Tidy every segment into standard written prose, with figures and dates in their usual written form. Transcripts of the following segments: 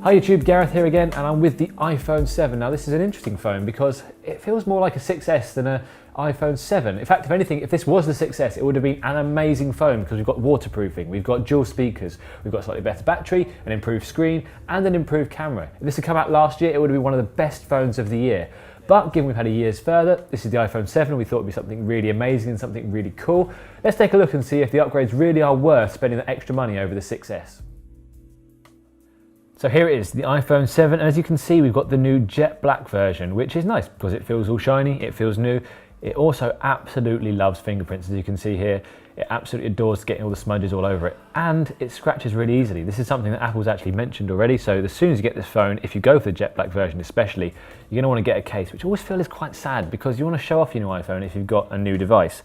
Hi YouTube, Gareth here again, and I'm with the iPhone 7. Now this is an interesting phone because it feels more like a 6S than an iPhone 7. In fact, if anything, if this was the 6S, it would have been an amazing phone because we've got waterproofing, we've got dual speakers, we've got a slightly better battery, an improved screen, and an improved camera. If this had come out last year, it would have been one of the best phones of the year. But given we've had a year's further, this is the iPhone 7, we thought it would be something really amazing and something really cool. Let's take a look and see if the upgrades really are worth spending the extra money over the 6S. So here it is, the iPhone 7, and as you can see we've got the new jet black version, which is nice because it feels all shiny, it feels new. It also absolutely loves fingerprints, as you can see here. It absolutely adores getting all the smudges all over it, and it scratches really easily. This is something that Apple's actually mentioned already, so as soon as you get this phone, if you go for the jet black version especially, you're going to want to get a case, which I always feel is quite sad because you want to show off your new iPhone if you've got a new device.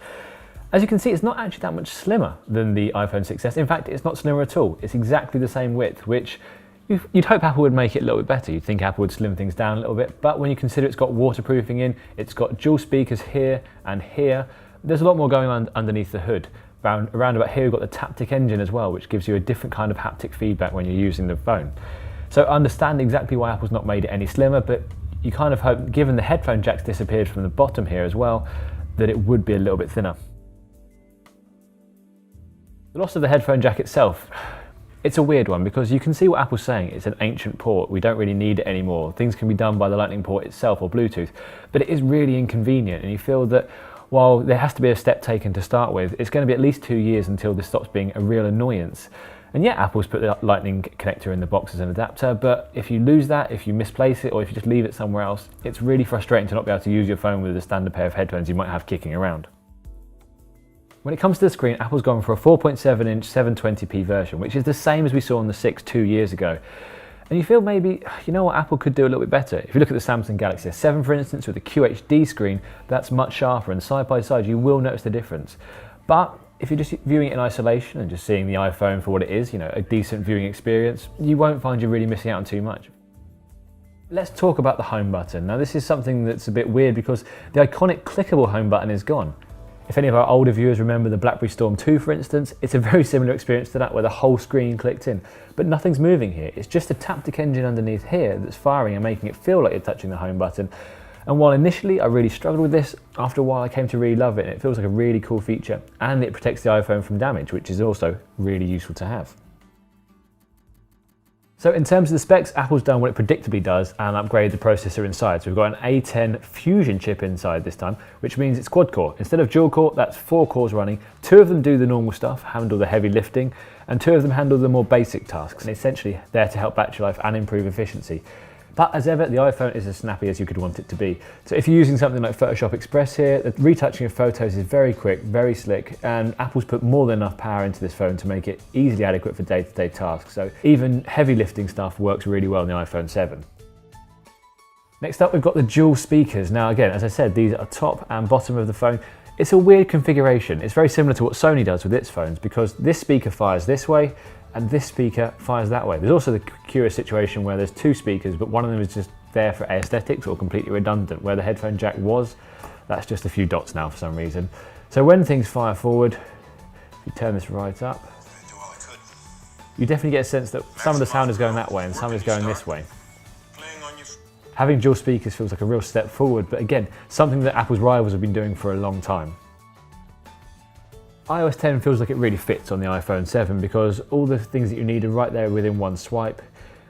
As you can see, it's not actually that much slimmer than the iPhone 6S. In fact, it's not slimmer at all. It's exactly the same width, which you'd hope Apple would make it a little bit better. You'd think Apple would slim things down a little bit, but when you consider it's got waterproofing in, it's got dual speakers here and here, there's a lot more going on underneath the hood. Around about here we've got the Taptic engine as well, which gives you a different kind of haptic feedback when you're using the phone. So I understand exactly why Apple's not made it any slimmer, but you kind of hope, given the headphone jack's disappeared from the bottom here as well, that it would be a little bit thinner. The loss of the headphone jack itself, it's a weird one because you can see what Apple's saying. It's an ancient port. We don't really need it anymore. Things can be done by the Lightning port itself or Bluetooth, but it is really inconvenient, and you feel that while there has to be a step taken to start with, it's going to be at least 2 years until this stops being a real annoyance. And yeah, Apple's put the Lightning connector in the box as an adapter, but if you lose that, if you misplace it, or if you just leave it somewhere else, it's really frustrating to not be able to use your phone with a standard pair of headphones you might have kicking around. When it comes to the screen, Apple's gone for a 4.7-inch 720p version, which is the same as we saw on the 6 2 years ago. And you feel maybe, you know what, Apple could do a little bit better. If you look at the Samsung Galaxy S7, for instance, with the QHD screen, that's much sharper, and side by side, you will notice the difference. But if you're just viewing it in isolation and just seeing the iPhone for what it is, you know, a decent viewing experience, you won't find you're really missing out on too much. Let's talk about the home button. Now, this is something that's a bit weird because the iconic clickable home button is gone. If any of our older viewers remember the BlackBerry Storm 2, for instance, it's a very similar experience to that where the whole screen clicked in, but nothing's moving here. It's just a Taptic engine underneath here that's firing and making it feel like you're touching the home button. And while initially I really struggled with this, after a while I came to really love it, and it feels like a really cool feature, and it protects the iPhone from damage, which is also really useful to have. So in terms of the specs, Apple's done what it predictably does and upgraded the processor inside. So we've got an A10 Fusion chip inside this time, which means it's quad core. Instead of dual core, that's 4 cores running. 2 of them do the normal stuff, handle the heavy lifting, and 2 of them handle the more basic tasks, and essentially there to help battery life and improve efficiency. But as ever, the iPhone is as snappy as you could want it to be. So if you're using something like Photoshop Express here, the retouching of photos is very quick, very slick, and Apple's put more than enough power into this phone to make it easily adequate for day-to-day tasks. So even heavy lifting stuff works really well in the iPhone 7. Next up, we've got the dual speakers. Now again, as I said, these are top and bottom of the phone. It's a weird configuration. It's very similar to what Sony does with its phones because this speaker fires this way, and this speaker fires that way. There's also the curious situation where there's 2 speakers, but one of them is just there for aesthetics or completely redundant. Where the headphone jack was, that's just a few dots now for some reason. So when things fire forward, if you turn this right up, you definitely get a sense that some of the sound is going that way and some is going this way. Having dual speakers feels like a real step forward, but again, something that Apple's rivals have been doing for a long time. iOS 10 feels like it really fits on the iPhone 7 because all the things that you need are right there within one swipe.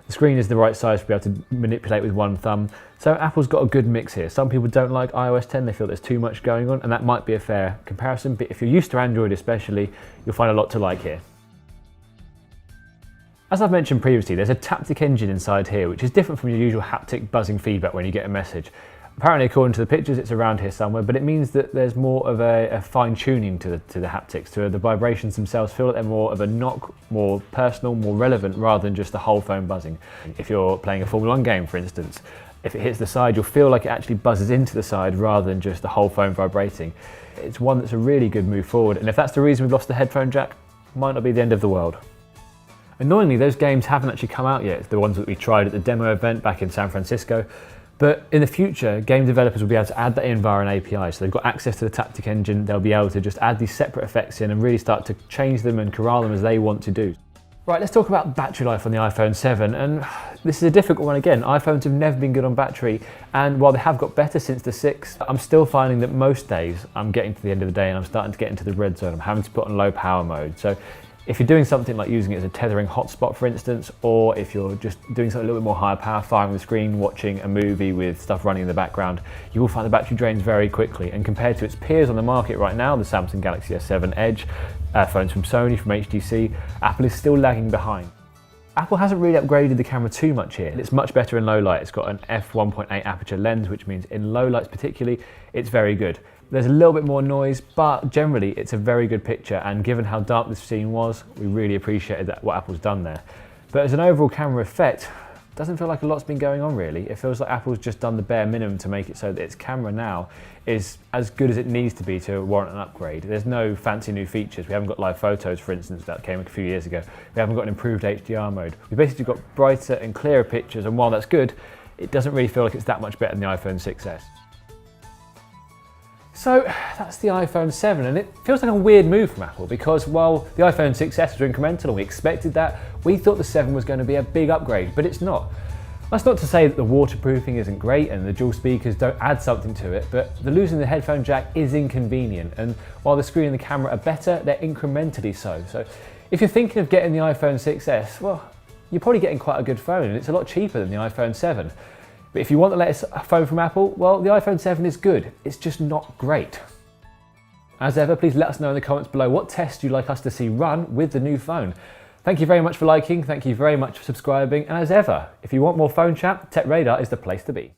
The screen is the right size to be able to manipulate with one thumb. So Apple's got a good mix here. Some people don't like iOS 10, they feel there's too much going on, and that might be a fair comparison, but if you're used to Android especially, you'll find a lot to like here. As I've mentioned previously, there's a Taptic engine inside here, which is different from your usual haptic buzzing feedback when you get a message. Apparently, according to the pictures, it's around here somewhere, but it means that there's more of a fine-tuning to the haptics, to the vibrations themselves feel like they're more of a knock, more personal, more relevant, rather than just the whole phone buzzing. If you're playing a Formula 1 game, for instance, if it hits the side, you'll feel like it actually buzzes into the side rather than just the whole phone vibrating. It's one that's a really good move forward, and if that's the reason we've lost the headphone jack, might not be the end of the world. Annoyingly, those games haven't actually come out yet, the ones that we tried at the demo event back in San Francisco. But in the future, game developers will be able to add that in via an API. So they've got access to the Taptic engine, they'll be able to just add these separate effects in and really start to change them and corral them as they want to do. Right, let's talk about battery life on the iPhone 7, and this is a difficult one again. iPhones have never been good on battery, and while they have got better since the 6, I'm still finding that most days I'm getting to the end of the day and I'm starting to get into the red zone. I'm having to put on low power mode. So if you're doing something like using it as a tethering hotspot, for instance, or if you're just doing something a little bit more higher power, firing the screen, watching a movie with stuff running in the background, you will find the battery drains very quickly. And compared to its peers on the market right now, the Samsung Galaxy S7 Edge, phones from Sony, from HTC, Apple is still lagging behind. Apple hasn't really upgraded the camera too much here. It's much better in low light. It's got an f1.8 aperture lens, which means in low lights particularly, it's very good. There's a little bit more noise, but generally it's a very good picture, and given how dark this scene was, we really appreciated what Apple's done there. But as an overall camera effect, it doesn't feel like a lot's been going on really. It feels like Apple's just done the bare minimum to make it so that its camera now is as good as it needs to be to warrant an upgrade. There's no fancy new features. We haven't got live photos, for instance, that came a few years ago. We haven't got an improved HDR mode. We've basically got brighter and clearer pictures, and while that's good, it doesn't really feel like it's that much better than the iPhone 6s. So that's the iPhone 7, and it feels like a weird move from Apple, because while the iPhone 6s was incremental and we expected that, we thought the 7 was going to be a big upgrade, but it's not. That's not to say that the waterproofing isn't great and the dual speakers don't add something to it, but the losing the headphone jack is inconvenient, and while the screen and the camera are better, they're incrementally so. So if you're thinking of getting the iPhone 6s, well, you're probably getting quite a good phone, and it's a lot cheaper than the iPhone 7. But if you want the latest phone from Apple, well, the iPhone 7 is good. It's just not great. As ever, please let us know in the comments below what tests you'd like us to see run with the new phone. Thank you very much for liking, thank you very much for subscribing, and as ever, if you want more phone chat, Tech Radar is the place to be.